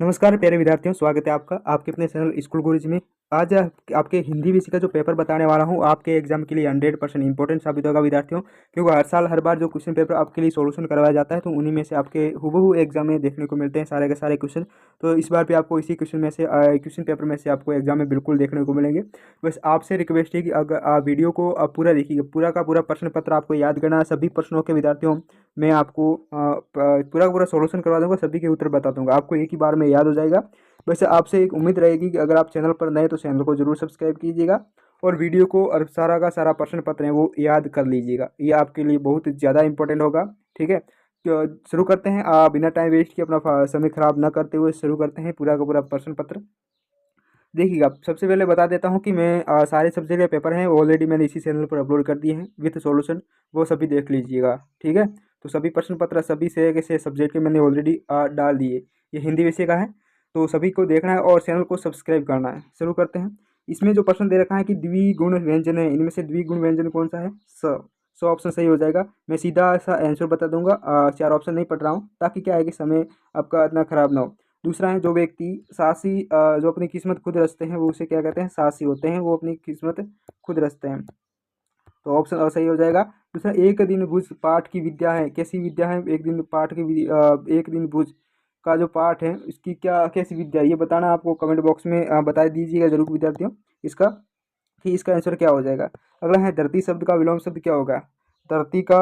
नमस्कार प्यारे विद्यार्थियों, स्वागत है आपका आपके अपने चैनल स्कूल गुरुजी में। आज आपके हिंदी विषय का जो पेपर बताने वाला हूँ आपके एग्जाम के लिए 100% इंपॉर्टेंट साबित होगा विद्यार्थियों। क्योंकि हर साल हर बार जो क्वेश्चन पेपर आपके लिए सॉल्यूशन करवाया जाता है तो उन्हीं में से आपके हुबहू एग्जाम में देखने को मिलते हैं सारे के सारे क्वेश्चन। तो इस बार भी आपको इसी क्वेश्चन पेपर में से आपको एग्जाम में बिल्कुल देखने को मिलेंगे। बस आपसे रिक्वेस्ट है कि अगर आप वीडियो को आप पूरा देखिएगा, पूरा का पूरा प्रश्न पत्र आपको याद करना है। सभी प्रश्नों के विद्यार्थियों मैं आपको पूरा का पूरा सॉल्यूशन करवा दूंगा, सभी के उत्तर बता दूंगा, आपको एक ही बार में याद हो जाएगा। वैसे आपसे एक उम्मीद रहेगी कि अगर आप चैनल पर नए तो चैनल को जरूर सब्सक्राइब कीजिएगा और वीडियो को और सारा का सारा प्रश्न पत्र है वो याद कर लीजिएगा, ये आपके लिए बहुत ज़्यादा इंपॉर्टेंट होगा। ठीक है, तो शुरू करते हैं। बिना टाइम वेस्ट किए, अपना समय खराब ना करते हुए शुरू करते हैं पूरा का पूरा प्रश्न पत्र। देखिएगा, सबसे पहले बता देता हूँ कि मैं सारे सब्जेक्ट के पेपर हैं ऑलरेडी मैंने इसी चैनल पर अपलोड कर दिए हैं विथ सॉल्यूशन, वो सभी देख लीजिएगा। ठीक है, तो सभी प्रश्न पत्र सभी से सब्जेक्ट के मैंने ऑलरेडी डाल दिए। ये हिंदी विषय का है तो सभी को देखना है और चैनल को सब्सक्राइब करना है। शुरू करते हैं। इसमें जो प्रश्न दे रखा है कि द्विगुण व्यंजन है, इनमें से द्विगुण व्यंजन कौन सा है? स। सो ऑप्शन सही हो जाएगा। मैं सीधा सा आंसर बता दूंगा, चार ऑप्शन नहीं पढ़ रहा हूँ ताकि क्या है कि समय आपका इतना खराब ना हो। दूसरा है, जो व्यक्ति साहसी जो अपनी किस्मत खुद रचते हैं वो उसे क्या कहते हैं? साहसी होते हैं, वो अपनी किस्मत खुद रचते हैं। तो ऑप्शन सही हो जाएगा। दूसरा, एक दिन भुज पाठ की विद्या है, कैसी विद्या है? एक दिन पाठ की एक दिन भुज का जो पाठ है इसकी क्या कैसी विद्या है ये बताना, आपको कमेंट बॉक्स में बता दीजिएगा जरूर विद्यार्थियों इसका, कि इसका आंसर क्या हो जाएगा। अगला है, धरती शब्द का विलोम शब्द क्या होगा? धरती का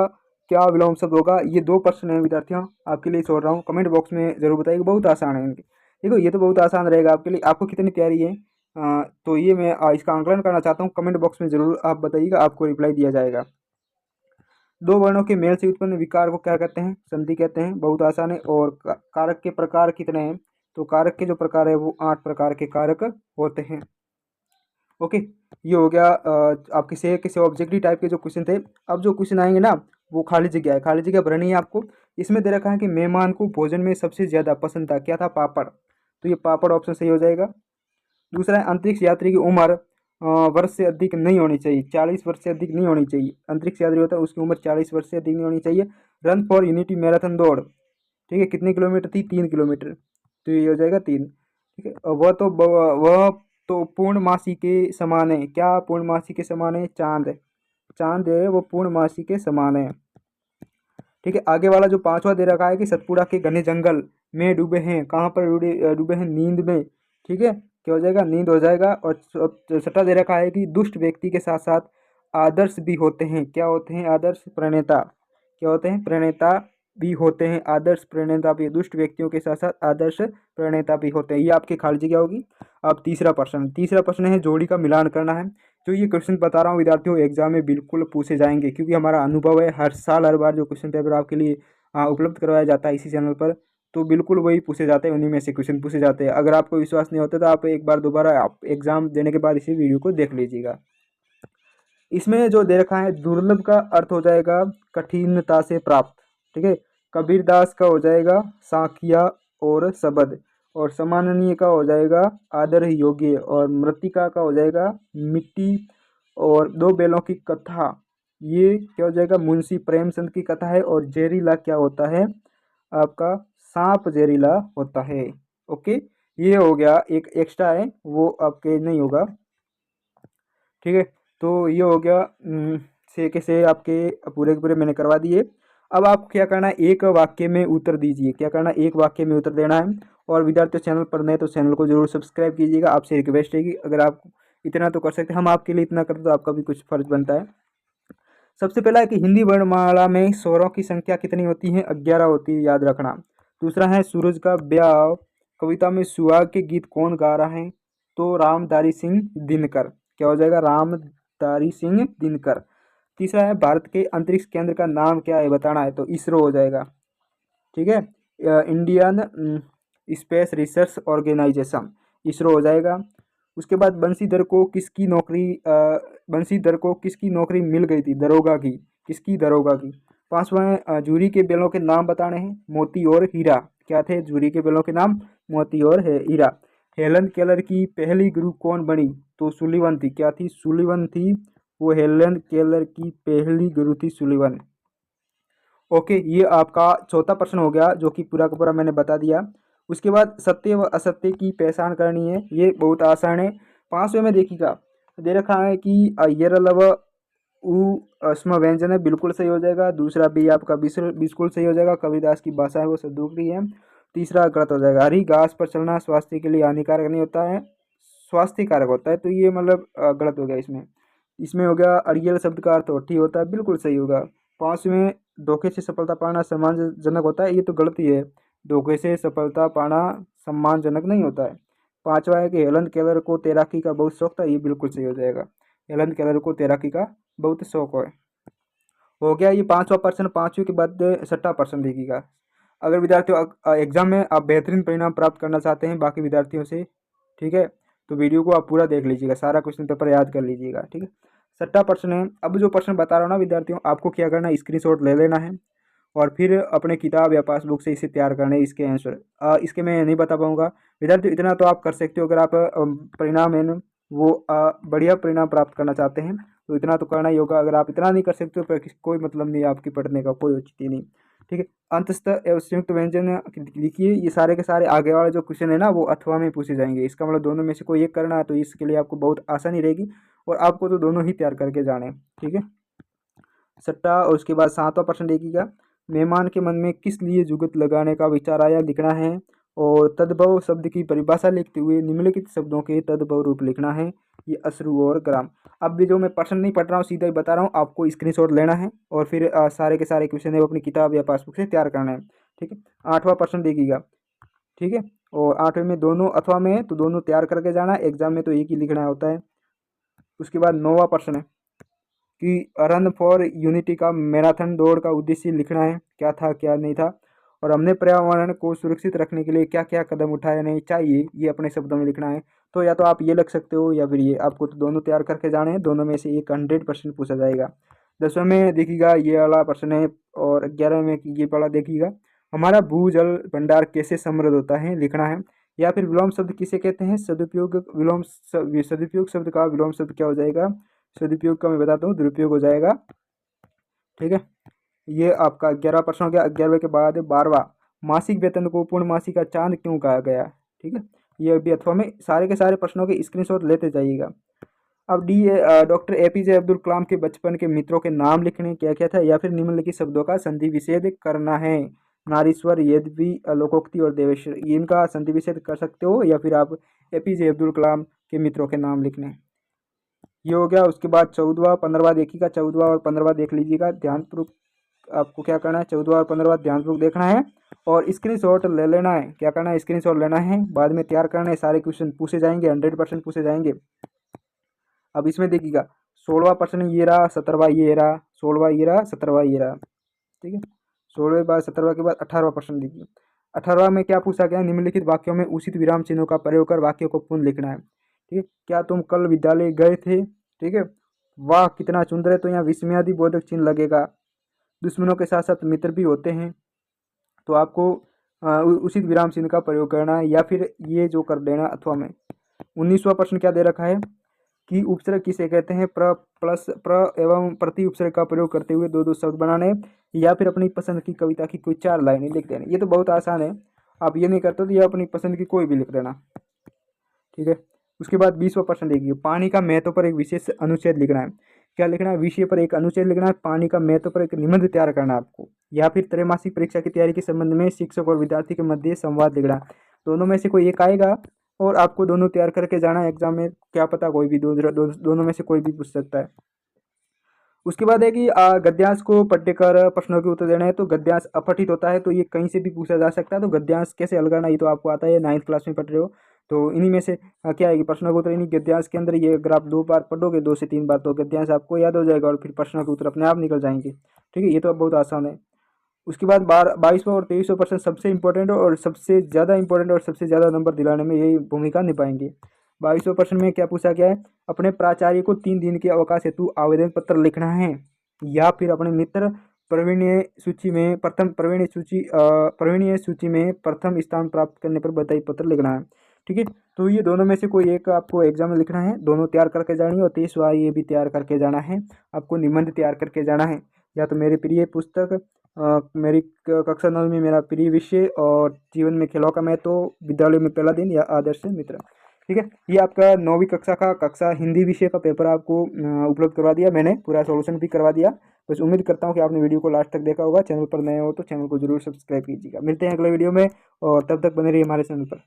क्या विलोम शब्द होगा? ये दो प्रश्न है विद्यार्थियों, आपके लिए छोड़ रहा हूँ, कमेंट बॉक्स में जरूर बताइएगा, बहुत आसान है इनके। देखो ये तो बहुत आसान रहेगा आपके लिए, आपको कितनी तैयारी है तो ये मैं इसका आंकलन करना चाहता हूँ, कमेंट बॉक्स में जरूर आप बताइएगा, आपको रिप्लाई दिया जाएगा। दो वर्णों के मेल से उत्पन्न विकार को क्या कहते हैं? संधि कहते हैं, बहुत आसान है। और कारक के प्रकार कितने हैं? तो कारक के जो प्रकार है वो 8 प्रकार के कारक होते हैं। ओके, ये हो गया आपके से किसी ऑब्जेक्टिव टाइप के जो क्वेश्चन थे। अब जो क्वेश्चन आएंगे ना वो खाली जगह है, खाली जगह भरनी है आपको। इसमें दे रखा है कि मेहमान को भोजन में सबसे ज़्यादा पसंद था, क्या था? पापड़। तो ये पापड़ ऑप्शन सही हो जाएगा। दूसरा है, अंतरिक्ष यात्री की उम्र वर्ष से अधिक नहीं होनी चाहिए, 40 वर्ष से अधिक नहीं होनी चाहिए। अंतरिक्ष यात्री होता है उसकी उम्र 40 वर्ष से अधिक नहीं होनी चाहिए। रन फॉर यूनिटी मैराथन दौड़, ठीक है, कितने किलोमीटर थी? 3 किलोमीटर, तो ये हो जाएगा 3। ठीक है, और वह तो पूर्णमासी के समान है, क्या पूर्णमासी के समान है? चांद। चांद है वो पूर्णमासी के समान है। ठीक है, आगे वाला जो पांचवा दे रखा है कि सतपुड़ा के घने जंगल में डूबे हैं, कहाँ पर डूबे हैं? नींद में। ठीक है, क्या हो जाएगा? नींद हो जाएगा। और छठा दे रखा है कि दुष्ट व्यक्ति के साथ साथ आदर्श भी होते हैं, क्या होते हैं? आदर्श प्रणेता। क्या होते हैं? प्रणेता भी होते हैं, आदर्श प्रणेता भी। दुष्ट व्यक्तियों के साथ साथ आदर्श प्रणेता भी होते हैं, ये आपकी खाली जगह होगी। अब तीसरा प्रश्न है, जोड़ी का मिलान करना है। जो ये क्वेश्चन बता रहा हूँ विद्यार्थियों एग्जाम में बिल्कुल पूछे जाएंगे, क्योंकि हमारा अनुभव है हर साल हर बार जो क्वेश्चन पेपर आपके लिए उपलब्ध करवाया जाता है इसी चैनल पर, तो बिल्कुल वही पूछे जाते हैं, उन्हीं में से क्वेश्चन पूछे जाते हैं। अगर आपको विश्वास नहीं होता तो आप एक बार दोबारा आप एग्जाम देने के बाद इसी वीडियो को देख लीजिएगा। इसमें जो दे रखा है, दुर्लभ का अर्थ हो जाएगा कठिनता से प्राप्त। ठीक है, कबीरदास का हो जाएगा साखिया और शबद, और सम्माननीय का हो जाएगा आदर योग्य, और मृतिका का हो जाएगा मिट्टी, और दो बैलों की कथा ये क्या हो जाएगा? मुंशी प्रेमचंद की कथा है। और जहरीला क्या होता है आपका? सांप जहरीला होता है। ओके, ये हो गया, एक एक्स्ट्रा है वो आपके नहीं होगा। ठीक है, तो ये हो गया से के से आपके पूरे के पूरे मैंने करवा दिए। अब आप क्या करना है, एक वाक्य में उत्तर दीजिए। क्या करना है? एक वाक्य में उत्तर देना है। और विद्यार्थी चैनल पर नए तो चैनल को जरूर सब्सक्राइब कीजिएगा, आपसे रिक्वेस्ट है कि अगर आप इतना तो कर सकते हैं, हम आपके लिए इतना करते तो आपका भी कुछ फर्ज बनता है। सबसे पहला है कि हिंदी वर्णमाला में स्वरों की संख्या कितनी होती है? 11 होती है, याद रखना। दूसरा है, सूरज का ब्याह कविता में सुहाग के गीत कौन गा रहा है? तो रामधारी सिंह दिनकर। क्या हो जाएगा? रामधारी सिंह दिनकर। तीसरा है, भारत के अंतरिक्ष केंद्र का नाम क्या है बताना है, तो इसरो हो जाएगा। ठीक है, Indian Space Research Organisation, ISRO हो जाएगा। उसके बाद बंशीधर को किसकी नौकरी मिल गई थी? दरोगा की। किसकी? दरोगा की। पांचवा है, जूरी के बेलों के नाम बताने हैं, मोती और हीरा। क्या थे जूरी के बेलों के नाम? मोती और हीरा। हेलन केलर की पहली गुरु कौन बनी? तो सुलिवन थी। क्या थी? सुलिवन थी वो, हेलन केलर की पहली गुरु थी सुलिवन। ओके, ये आपका चौथा प्रश्न हो गया जो कि पूरा का पूरा मैंने बता दिया। उसके बाद सत्य व असत्य की पहचान करनी है, ये बहुत आसान है। 5वें में देखिएगा दे रखा है कि यर लव उ अस्म व्यंजन है, बिल्कुल सही हो जाएगा। दूसरा बी आपका बिल्कुल सही हो जाएगा, कबीरदास की भाषा है वो सदुपरी है। तीसरा गलत हो जाएगा, हरी घास पर चलना स्वास्थ्य के लिए हानिकारक नहीं होता है, स्वास्थ्य कारक होता है, तो ये मतलब गलत हो गया इसमें। इसमें हो गया अड़ियल शब्द का अर्थ होठी होता है, बिल्कुल सही होगा। 5वें धोखे से सफलता पाना सम्मानजनक होता है, ये तो गलत ही है, धोखे से सफलता पाना सम्मानजनक नहीं होता है। 5वां है कि हेलन केलर को तैराकी का बहुत शौक था, ये बिल्कुल सही हो जाएगा, हेलन केलर को तैराकी का बहुत शौक है। हो गया ये 5वां प्रश्न। 5वें के बाद 6वां प्रश्न देखिएगा। अगर विद्यार्थियों एग्जाम में आप बेहतरीन परिणाम प्राप्त करना चाहते हैं बाकी विद्यार्थियों से, ठीक है, तो वीडियो को आप पूरा देख लीजिएगा, सारा क्वेश्चन पेपर याद कर लीजिएगा, ठीक है। 6वां प्रश्न है, अब जो प्रश्न बता रहा हूँ ना विद्यार्थियों, आपको क्या करना है, स्क्रीनशॉट ले लेना है और फिर अपने किताब या पासबुक से इसे तैयार करना है, इसके आंसर। इसके मैं नहीं बता पाऊंगा विद्यार्थियों, इतना तो आप कर सकते हो, अगर आप परिणाम है ना वो बढ़िया परिणाम प्राप्त करना चाहते हैं तो इतना तो करना ही होगा। अगर आप इतना नहीं कर सकते हो फिर कोई मतलब नहीं है आपकी पढ़ने का, कोई औचित्य नहीं, ठीक है। अंतस्थ एवं संयुक्त व्यंजन लिखिए, ये सारे के सारे आगे वाले जो क्वेश्चन है ना वो अथवा में पूछे जाएंगे, इसका मतलब दोनों में से कोई एक करना है, तो इसके लिए आपको बहुत आसानी रहेगी और आपको तो दोनों ही तैयार करके जाने हैं, ठीक है। 6वां और उसके बाद 7वां प्रश्न देखिएगा, मेहमान के मन में किस लिए जुगत लगाने का विचार आया, लिखना है। और तद्भव शब्द की परिभाषा लिखते हुए निम्नलिखित शब्दों के तद्भव रूप लिखना है, ये अश्रु और ग्राम। अब भी जो मैं प्रश्न नहीं पढ़ रहा हूँ, सीधा ही बता रहा हूँ, आपको स्क्रीनशॉट लेना है और फिर सारे के सारे क्वेश्चन है वो अपनी किताब या पासबुक से तैयार करना है, ठीक है। 8वां प्रश्न देखिएगा, ठीक है, और 8वें में दोनों अथवा में है तो दोनों तैयार करके जाना है, एग्जाम में तो एक ही लिखना होता है। उसके बाद 9वां प्रश्न है कि रन फॉर यूनिटी का मैराथन दौड़ का उद्देश्य लिखना है, क्या था क्या नहीं था, और हमने पर्यावरण को सुरक्षित रखने के लिए क्या क्या कदम उठाए नहीं चाहिए, ये अपने शब्दों में लिखना है। तो या तो आप ये लिख सकते हो या फिर ये, आपको तो दोनों तैयार करके जाने हैं, दोनों में से एक 100% पूछा जाएगा। 10वें में देखिएगा ये वाला प्रश्न है, और 11वें में ये वाला देखिएगा, हमारा भूजल भंडार कैसे समृद्ध होता है, लिखना है। या फिर विलोम शब्द किसे कहते हैं, सदुपयोग सदुपयोग शब्द का विलोम शब्द क्या हो जाएगा, सदुपयोग का मैं बताता हूँ, दुरुपयोग हो जाएगा, ठीक है। ये आपका 11 प्रश्न हो गया। 11वें के बाद 12वां, मासिक वेतन को पूर्ण मासिक का चांद क्यों कहा गया, ठीक है। ये भी अथवा में सारे के सारे प्रश्नों के स्क्रीनशॉट लेते जाइएगा। अब डॉक्टर एपीजे अब्दुल कलाम के बचपन के मित्रों के नाम लिखने, क्या क्या था, या फिर निम्नलिखित शब्दों का संधि विच्छेद करना है, नारीश्वर, यद्यपि, लोकोक्ति और देवेश्वर, इनका संधि विच्छेद कर सकते हो, या फिर आप एपीजे अब्दुल कलाम के मित्रों के नाम लिखने, ये हो गया। उसके बाद 14वां 15वां देखिएगा, 14वां और 15वां देख लीजिएगा ध्यानपूर्वक, आपको क्या करना है 14वां और 15वां ध्यानपूर्वक देखना है और स्क्रीनशॉट ले लेना है। क्या करना है, स्क्रीनशॉट लेना है, बाद में तैयार करना है, सारे क्वेश्चन पूछे जाएंगे, 100% पूछे जाएंगे। अब इसमें देखिएगा 16वां प्रश्न ये रहा, 17वां ये रहा, 16वां ये रहा, 17वां ये रहा, ठीक है। 16वें बाद 17वां के बाद 18वां प्रश्न देखिए। 18वां में क्या पूछा गया, निम्नलिखित वाक्यों में उचित विराम चिन्हों का प्रयोग कर वाक्यों को पुनः लिखना है, ठीक है। क्या तुम कल विद्यालय गए थे, ठीक है, वाह कितना सुंदर है, तो यहाँ विस्मयादि बोधक चिन्ह लगेगा। दुश्मनों के साथ साथ मित्र भी होते हैं, तो आपको उचित विराम चिन्ह का प्रयोग करना है, या फिर ये जो कर देना अथवा में। 19वां प्रश्न क्या दे रखा है कि उपसर्ग किसे कहते हैं, प्र प्लस प्र एवं प्रति उपसर्ग का प्रयोग करते हुए दो दो शब्द बनाने, या फिर अपनी पसंद की कविता की कोई 4 लाइनें लिख देना। ये तो बहुत आसान है, आप ये नहीं करते तो ये अपनी पसंद की कोई भी लिख देना, ठीक है। उसके बाद 20वां प्रश्न देखिए, पानी का महत्व पर एक विशेष अनुच्छेद लिखना है। क्या लिखना है, विषय पर एक अनुच्छेद लिखना है, पानी का महत्व पर एक निबंध तैयार करना है आपको, या फिर त्रैमासिक परीक्षा की तैयारी के संबंध में शिक्षक और विद्यार्थी के मध्य संवाद लिखना है। दोनों में से कोई एक आएगा और आपको दोनों तैयार करके जाना है एग्जाम में, क्या पता कोई भी दोनों में से कोई भी पूछ सकता है। उसके बाद है कि गद्यांश को पढ़कर प्रश्नों के उत्तर देना है, तो गद्यांश अपठित होता है तो ये कहीं से भी पूछा जा सकता है, तो गद्यांश कैसे हल करना ये तो आपको आता है, 9th क्लास में पढ़ रहे हो, तो इन्हीं में से क्या है कि प्रश्नों के उत्तर इन्हीं गद्यांश के अंदर, ये अगर आप 2 बार पढ़ोगे 2 से 3 बार तो गद्यांश आपको याद हो जाएगा और फिर प्रश्नों के उत्तर अपने आप निकल जाएंगे, ठीक है। ये तो बहुत आसान है। उसके बाद 22वां और 23वां प्रश्न सबसे इंपॉर्टेंट और सबसे ज़्यादा इंपॉर्टेंट और सबसे ज़्यादा नंबर दिलाने में यही भूमिका निभाएंगे। 22वें प्रश्न में क्या पूछा गया है, अपने प्राचार्य को 3 दिन के अवकाश हेतु आवेदन पत्र लिखना है, या फिर अपने मित्र प्रवीणीय सूची में प्रथम स्थान प्राप्त करने पर बधाई पत्र लिखना है, ठीक है। तो ये दोनों में से कोई एक आपको एग्जाम में लिखना है, दोनों तैयार करके जानी है, और 23वां ये भी तैयार करके जाना है, आपको निबंध तैयार करके जाना है। या तो मेरी प्रिय पुस्तक मेरी कक्षा 9 में मेरा प्रिय विषय और जीवन में खेलों का महत्व, विद्यालय में पहला दिन या आदर्श मित्र। ठीक है, ये आपका 9वीं कक्षा का कक्षा हिंदी विषय का पेपर आपको उपलब्ध करवा दिया मैंने, पूरा सॉल्यूशन भी करवा दिया। बस उम्मीद करता हूँ कि आपने वीडियो को लास्ट तक देखा होगा। चैनल पर नए हो तो चैनल को जरूर सब्सक्राइब कीजिएगा। मिलते हैं अगले वीडियो में, और तब तक बने रहिए हमारे चैनल पर।